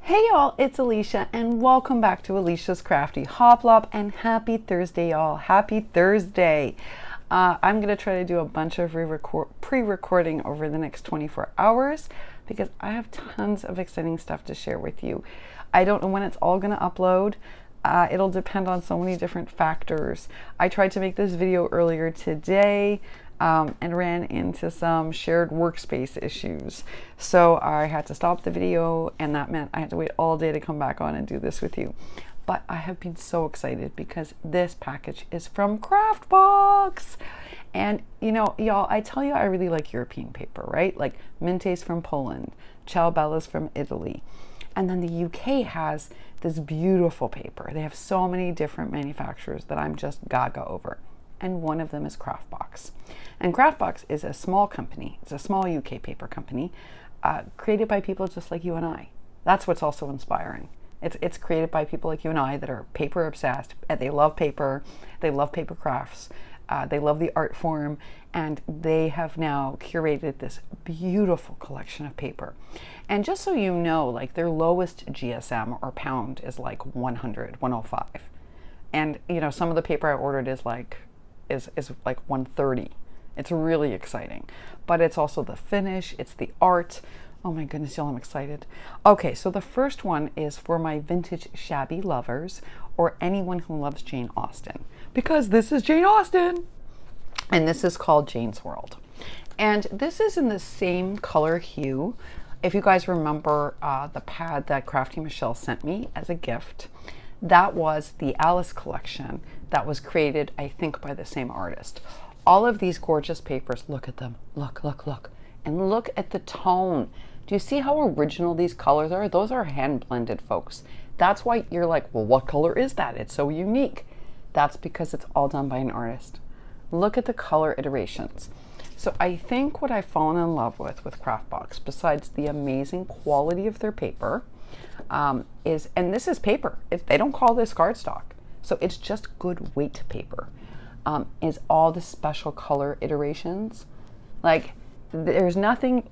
Hey y'all, it's Alicia and welcome back to Alicia's Crafty Hoplop and happy Thursday y'all. Happy Thursday. I'm going to try to do a bunch of pre-recording over the next 24 hours because I have tons of exciting stuff to share with you. I don't know when it's all going to upload. It'll depend on so many different factors. I tried to make this video earlier today and ran into some shared workspace issues. So I had to stop the video, and that meant I had to wait all day to come back on and do this with you. But I have been so excited because this package is from Craftbox. And you know, y'all, I tell you I really like European paper, right? Like Minte's from Poland, Ciao Bella's from Italy. And then the UK has this beautiful paper. They have so many different manufacturers that I'm just gaga over. And one of them is Craftbox. And Craftbox is a small company. It's a small UK paper company created by people just like you and I. That's what's also inspiring. It's created by people like you and I that are paper obsessed. And they love paper. They love paper crafts. They love the art form. And they have now curated this beautiful collection of paper. And just so you know, like their lowest GSM or pound is like 100, 105. And you know, some of the paper I ordered is like 130. It's really exciting, but it's also the finish, it's the art. Oh my goodness, y'all, I'm excited. Okay, so the first one is for my vintage shabby lovers or anyone who loves Jane Austen, because this is Jane Austen, and this is called Jane's World. And this is in the same color hue. If you guys remember the pad that Crafty Michelle sent me as a gift, that was the Alice collection that was created, I think, by the same artist. All of these gorgeous papers, look at them, look, look, look, and look at the tone. Do you see how original these colors are? Those are hand blended, folks. That's why you're like, well, what color is that? It's so unique. That's because it's all done by an artist. Look at the color iterations. So I think what I've fallen in love with Craftbox, besides the amazing quality of their paper, is, and this is paper. They don't call this cardstock. So it's just good weight paper. Is all the special color iterations. Like there's nothing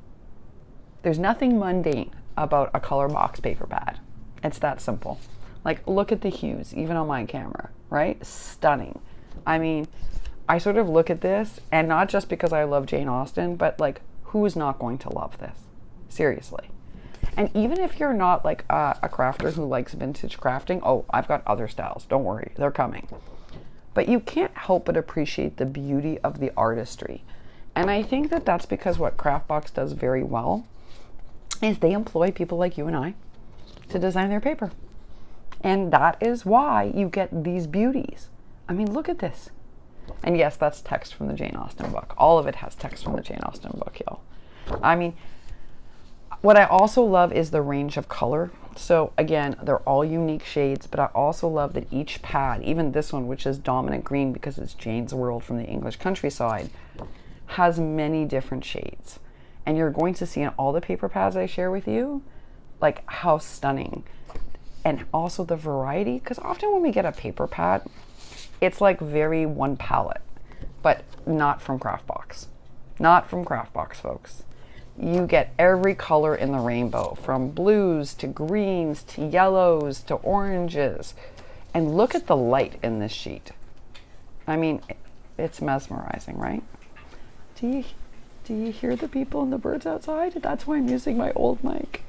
mundane about a color box paper pad. It's that simple. Like look at the hues, even on my camera, right? Stunning. I mean, I sort of look at this, and not just because I love Jane Austen, but like who is not going to love this? Seriously. And even if you're not like a crafter who likes vintage crafting, oh, I've got other styles. Don't worry, they're coming. But you can't help but appreciate the beauty of the artistry. And I think that that's because what Craftbox does very well is they employ people like you and I to design their paper. And that is why you get these beauties. I mean, look at this. And yes, that's text from the Jane Austen book. All of it has text from the Jane Austen book, y'all. I mean, what I also love is the range of color. So again, they're all unique shades, but I also love that each pad, even this one, which is dominant green because it's Jane's World from the English countryside, has many different shades. And you're going to see in all the paper pads I share with you, like how stunning. And also the variety, because often when we get a paper pad, it's like very one palette, but not from Craftbox. Not from Craftbox, folks. You get every color in the rainbow, from blues to greens to yellows to oranges. And look at the light in this sheet. I mean, it's mesmerizing, right? Do you hear the people and the birds outside? That's why I'm using my old mic.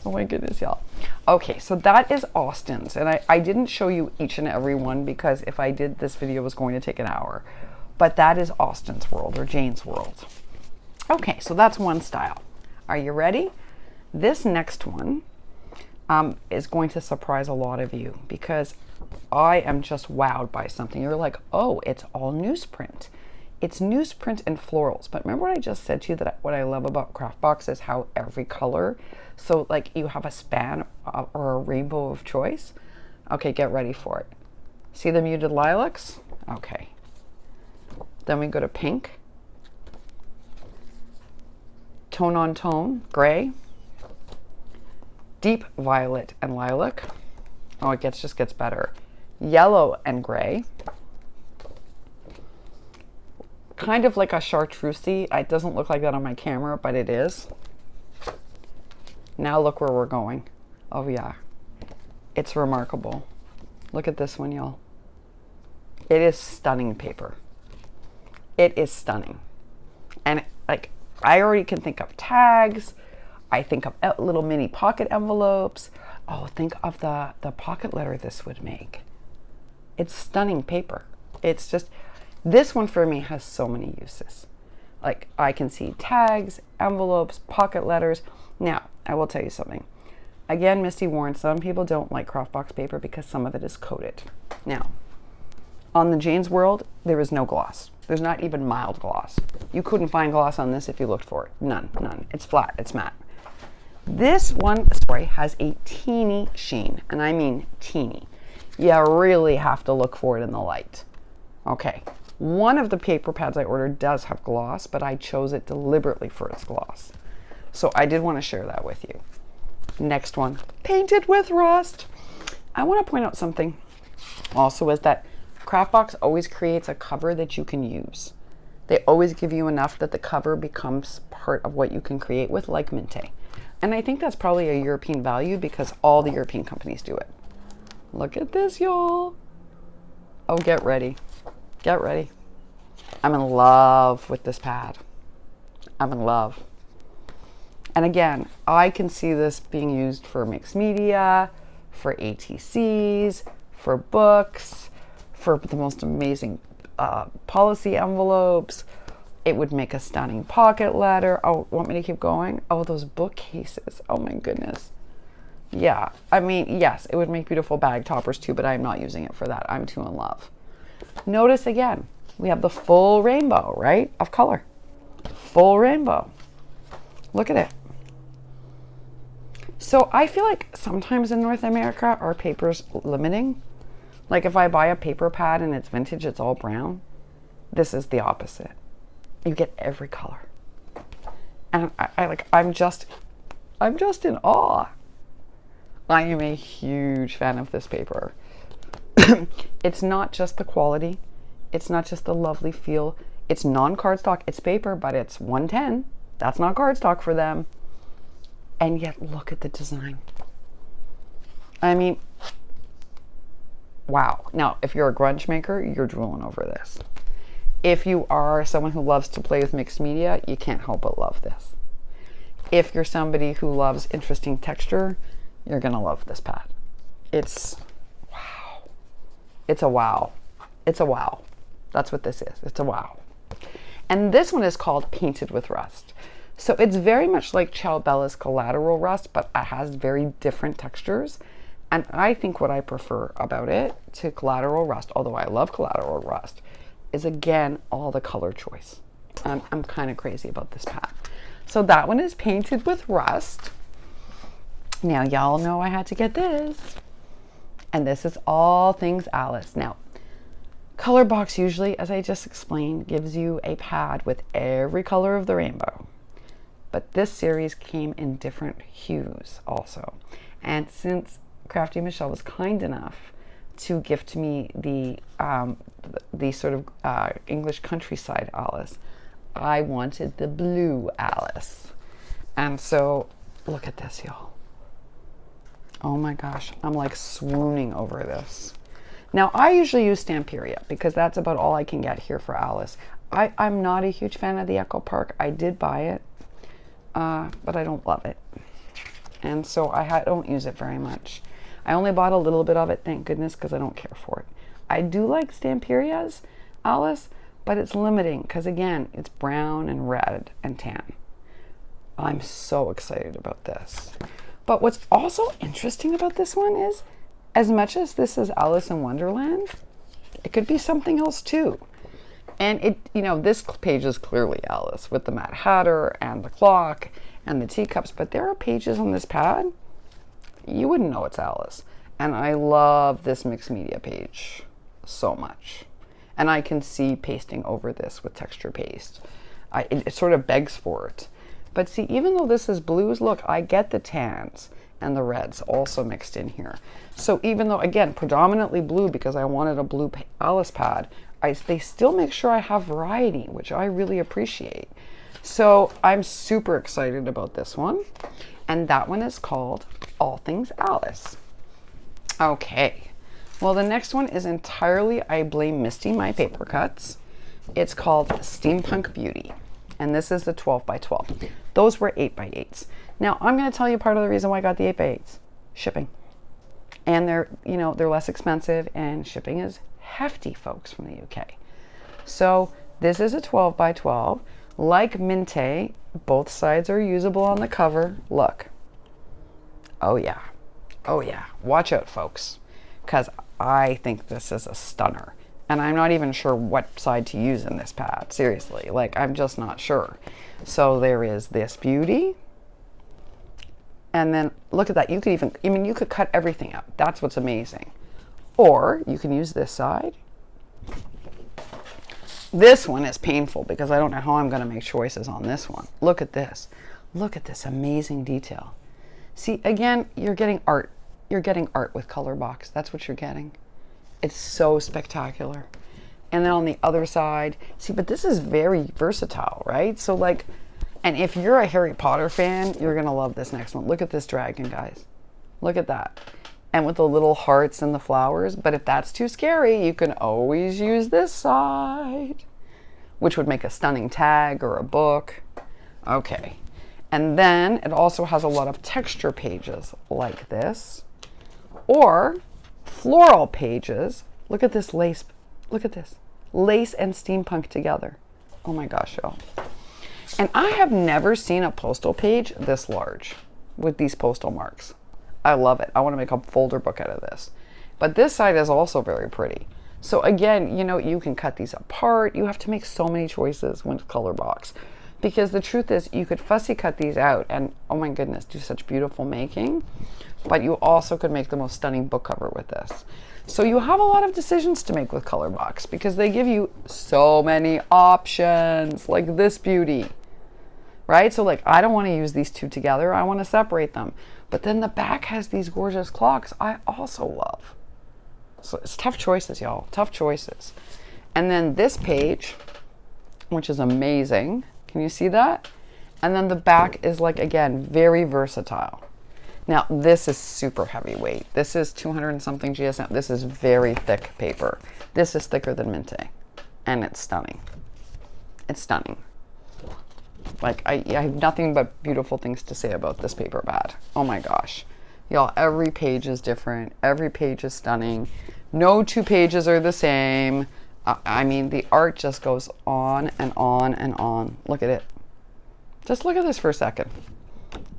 Oh my goodness, y'all. Okay, so that is Austen's. And I didn't show you each and every one because if I did, this video was going to take an hour. But that is Austen's World or Jane's World. Okay, so that's one style. Are you ready? This next one is going to surprise a lot of you because I am just wowed by something. You're like, oh, it's all newsprint. It's newsprint and florals. But remember what I just said to you, that what I love about Craftbox is how every color, so like you have a span or a rainbow of choice. Okay, get ready for it. See the muted lilacs? Okay. Then we go to pink. Tone on tone, gray, deep violet and lilac. Oh, it just gets better. Yellow and gray. Kind of like a chartreusey. It doesn't look like that on my camera, but it is. Now look where we're going. Oh yeah, it's remarkable. Look at this one, y'all. It is stunning paper. It is stunning. And like, I already can think of tags. I think of little mini pocket envelopes. Oh, think of the pocket letter this would make. It's stunning paper. It's just, this one for me has so many uses. Like, I can see tags, envelopes, pocket letters. Now, I will tell you something. Again, Misty warned, some people don't like craft box paper because some of it is coated. Now, on the Jane's World, there is no gloss. There's not even mild gloss. You couldn't find gloss on this if you looked for it. None. It's flat, it's matte. This one, sorry, has a teeny sheen, and I mean teeny. You really have to look for it in the light. Okay, one of the paper pads I ordered does have gloss, but I chose it deliberately for its gloss. So I did want to share that with you. Next one, painted with rust. I want to point out something also is that Craftbox always creates a cover that you can use. They always give you enough that the cover becomes part of what you can create with, like Minte. And I think that's probably a European value because all the European companies do it. Look at this, y'all. Oh, get ready. Get ready. I'm in love with this pad. I'm in love. And again, I can see this being used for mixed media, for ATCs, for books, for the most amazing policy envelopes. It would make a stunning pocket letter. Oh, want me to keep going? Oh, those bookcases. Oh my goodness. Yeah, I mean, yes, it would make beautiful bag toppers too, but I'm not using it for that. I'm too in love. Notice again, we have the full rainbow, right, of color. Full rainbow. Look at it. So I feel like sometimes in North America, our paper's limiting. Like if I buy a paper pad and it's vintage, it's all brown. This is the opposite. You get every color. And I'm just in awe. I am a huge fan of this paper. It's not just the quality. It's not just the lovely feel. It's non-cardstock. It's paper, but it's 110. That's not cardstock for them. And yet look at the design. I mean, wow. Now, if you're a grunge maker, you're drooling over this. If you are someone who loves to play with mixed media, you can't help but love this. If you're somebody who loves interesting texture, you're gonna love this pad. It's wow. It's a wow. It's a wow. That's what this is. It's a wow. And this one is called Painted with Rust. So it's very much like Ciao Bella's Collateral Rust, but it has very different textures. And I think what I prefer about it to Collateral Rust, although I love Collateral Rust, is again, all the color choice. I'm kind of crazy about this pad. So that one is Painted with Rust. Now y'all know I had to get this. And this is all things Alice. Now, Colorbox usually, as I just explained, gives you a pad with every color of the rainbow. But this series came in different hues also. And since Crafty Michelle was kind enough to gift me the sort of English countryside Alice, I wanted the blue Alice. And so, look at this, y'all. Oh my gosh, I'm like swooning over this. Now, I usually use Stamperia because that's about all I can get here for Alice. I'm not a huge fan of the Echo Park. I did buy it, but I don't love it. And so I don't use it very much. I only bought a little bit of it, thank goodness, because I don't care for it. I do like Stamperia's Alice, but it's limiting because, again, it's brown and red and tan. I'm so excited about this. But what's also interesting about this one is, as much as this is Alice in Wonderland, it could be something else too. And it, you know, this page is clearly Alice with the Mad Hatter and the clock and the teacups, but there are pages on this pad, you wouldn't know it's Alice. And I love this mixed media page so much. And I can see pasting over this with texture paste. It sort of begs for it. But see, even though this is blues, look, I get the tans and the reds also mixed in here. So even though, again, predominantly blue because I wanted a blue Alice pad, they still make sure I have variety, which I really appreciate. So I'm super excited about this one. And that one is called all things Alice. Okay, well, the next one is entirely I Blame Misty My Paper Cuts. It's called Steampunk Beauty, and this is the 12 by 12. Those were 8 by 8s. Now, I'm going to tell you part of the reason why I got the 8 by 8s. Shipping. And they're less expensive, and shipping is hefty, folks, from the UK. So this is a 12 by 12. Like Minte, both sides are usable on the cover. Look. Oh yeah. Oh yeah. Watch out, folks, because I think this is a stunner. And I'm not even sure what side to use in this pad. Seriously, like, I'm just not sure. So there is this beauty. And then look at that. You could cut everything out. That's what's amazing. Or you can use this side. This one is painful because I don't know how I'm going to make choices on this one. Look at this. Look at this amazing detail. See, again, you're getting art. You're getting art with color box. That's what you're getting. It's so spectacular. And then on the other side, see, but this is very versatile, right? So like, and if you're a Harry Potter fan, you're going to love this next one. Look at this dragon, guys. Look at that. And with the little hearts and the flowers. But if that's too scary, you can always use this side, which would make a stunning tag or a book. Okay. And then it also has a lot of texture pages like this, or floral pages. Look at this lace. Look at this. Lace and steampunk together. Oh my gosh, y'all. And I have never seen a postal page this large with these postal marks. I love it. I want to make a folder book out of this. But this side is also very pretty. So again, you can cut these apart. You have to make so many choices with color box. Because the truth is, you could fussy cut these out and, oh my goodness, do such beautiful making. But you also could make the most stunning book cover with this. So you have a lot of decisions to make with color box because they give you so many options, like this beauty. Right? So like, I don't want to use these two together. I want to separate them. But then the back has these gorgeous clocks I also love. So it's tough choices, y'all. Tough choices. And then this page, which is amazing. Can you see that? And then the back is, like, again, very versatile. Now, this is super heavyweight. This is 200 and something GSM. This is very thick paper. This is thicker than Minte. And it's stunning. It's stunning. Like, I have nothing but beautiful things to say about this paper pad. Oh my gosh. Y'all, every page is different. Every page is stunning. No two pages are the same. I mean, the art just goes on and on and on. Look at it. Just look at this for a second.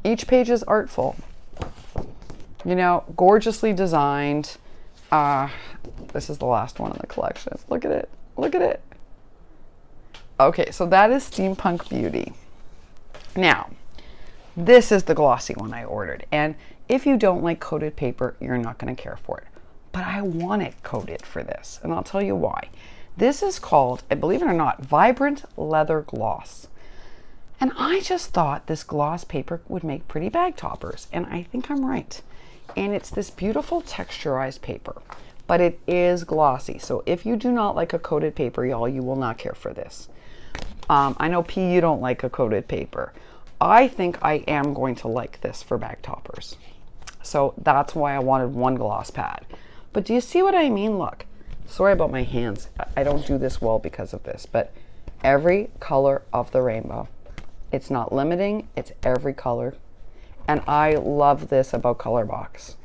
Each page is artful. Gorgeously designed. This is the last one in the collection. Look at it. Look at it. Okay, so that is Steampunk Beauty. Now, this is the glossy one I ordered. And if you don't like coated paper, you're not going to care for it. But I want it coated for this, and I'll tell you why. This is called, believe it or not, Vibrant Leather Gloss. And I just thought this gloss paper would make pretty bag toppers, and I think I'm right. And it's this beautiful texturized paper, but it is glossy. So if you do not like a coated paper, y'all, you will not care for this. I know, P, you don't like a coated paper. I think I am going to like this for bag toppers. So that's why I wanted one gloss pad. But do you see what I mean? Look, sorry about my hands. I don't do this well because of this, but every color of the rainbow. It's not limiting, it's every color. And I love this about color box.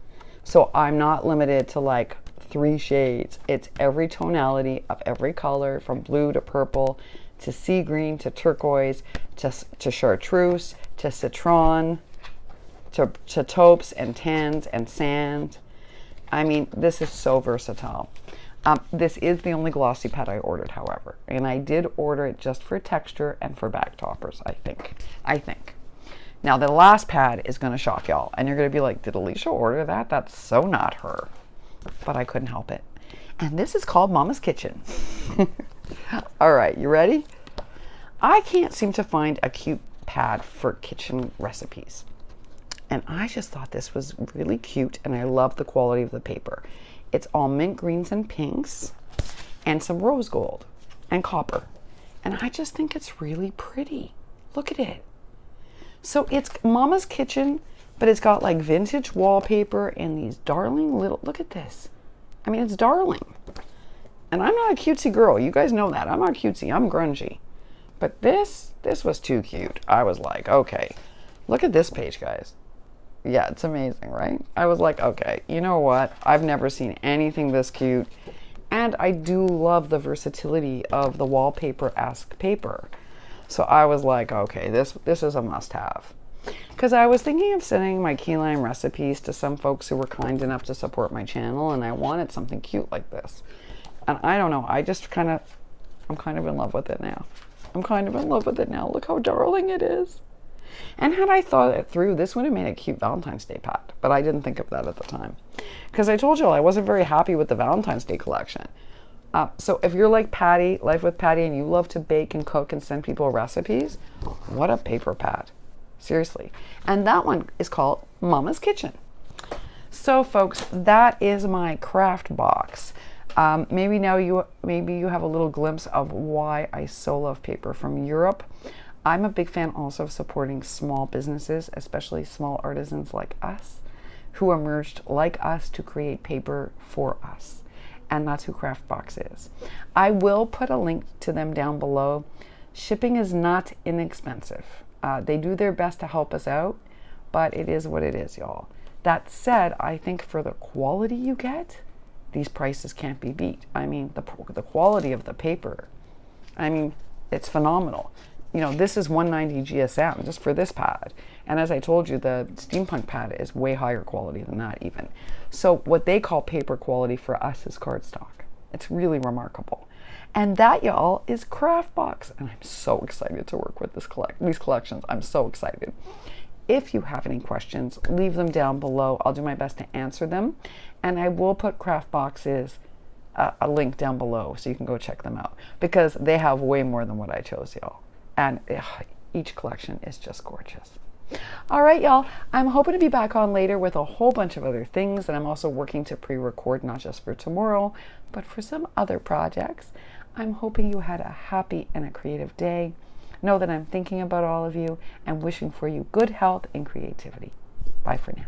So I'm not limited to like 3 shades. It's every tonality of every color, from blue to purple, to sea green, to turquoise, to chartreuse, to citron, to taupes and tans and sand. I mean, this is so versatile. This is the only glossy pad I ordered, however. And I did order it just for texture and for bag toppers, I think. Now, the last pad is going to shock y'all. And you're going to be like, did Alicia order that? That's so not her. But I couldn't help it. And this is called Mama's Kitchen. All right, you ready? I can't seem to find a cute pad for kitchen recipes. And I just thought this was really cute, and I love the quality of the paper. It's all mint greens and pinks, and some rose gold and copper. And I just think it's really pretty. Look at it. So it's Mama's Kitchen But it's got like vintage wallpaper and these darling little, look at this. I mean, it's darling. And I'm not a cutesy girl. You guys know that. I'm not cutesy. I'm grungy. But this was too cute. I was like, okay, look at this page, guys. Yeah, it's amazing, right? I was like, okay, you know what? I've never seen anything this cute. And I do love the versatility of the wallpaper-esque paper. So I was like, okay, this is a must-have. Because I was thinking of sending my key lime recipes to some folks who were kind enough to support my channel, and I wanted something cute like this. And I don't know, I'm kind of in love with it now. I'm kind of in love with it now. Look how darling it is. And had I thought it through, this would have made a cute Valentine's Day pad. But I didn't think of that at the time. Because I told you all I wasn't very happy with the Valentine's Day collection. So if you're like Patty, Life with Patty, and you love to bake and cook and send people recipes, what a paper pad. Seriously. And that one is called Mama's Kitchen. So folks, that is my craft box. Maybe you have a little glimpse of why I so love paper from Europe. I'm a big fan also of supporting small businesses, especially small artisans like us, who emerged like us to create paper for us. And that's who Craftbox is. I will put a link to them down below. Shipping is not inexpensive. They do their best to help us out, but it is what it is, y'all. That said, I think for the quality you get, these prices can't be beat. I mean, the quality of the paper, I mean, it's phenomenal. You know, this is 190 GSM just for this pad. And as I told you, the Steampunk pad is way higher quality than that even. So what they call paper quality for us is cardstock. It's really remarkable. And that, y'all, is Craftbox. And I'm so excited to work with these collections. I'm so excited. If you have any questions, leave them down below. I'll do my best to answer them. And I will put Craftbox's a link down below so you can go check them out. Because they have way more than what I chose, y'all. And each collection is just gorgeous. All right, y'all. I'm hoping to be back on later with a whole bunch of other things. And I'm also working to pre-record, not just for tomorrow, but for some other projects. I'm hoping you had a happy and a creative day. Know that I'm thinking about all of you and wishing for you good health and creativity. Bye for now.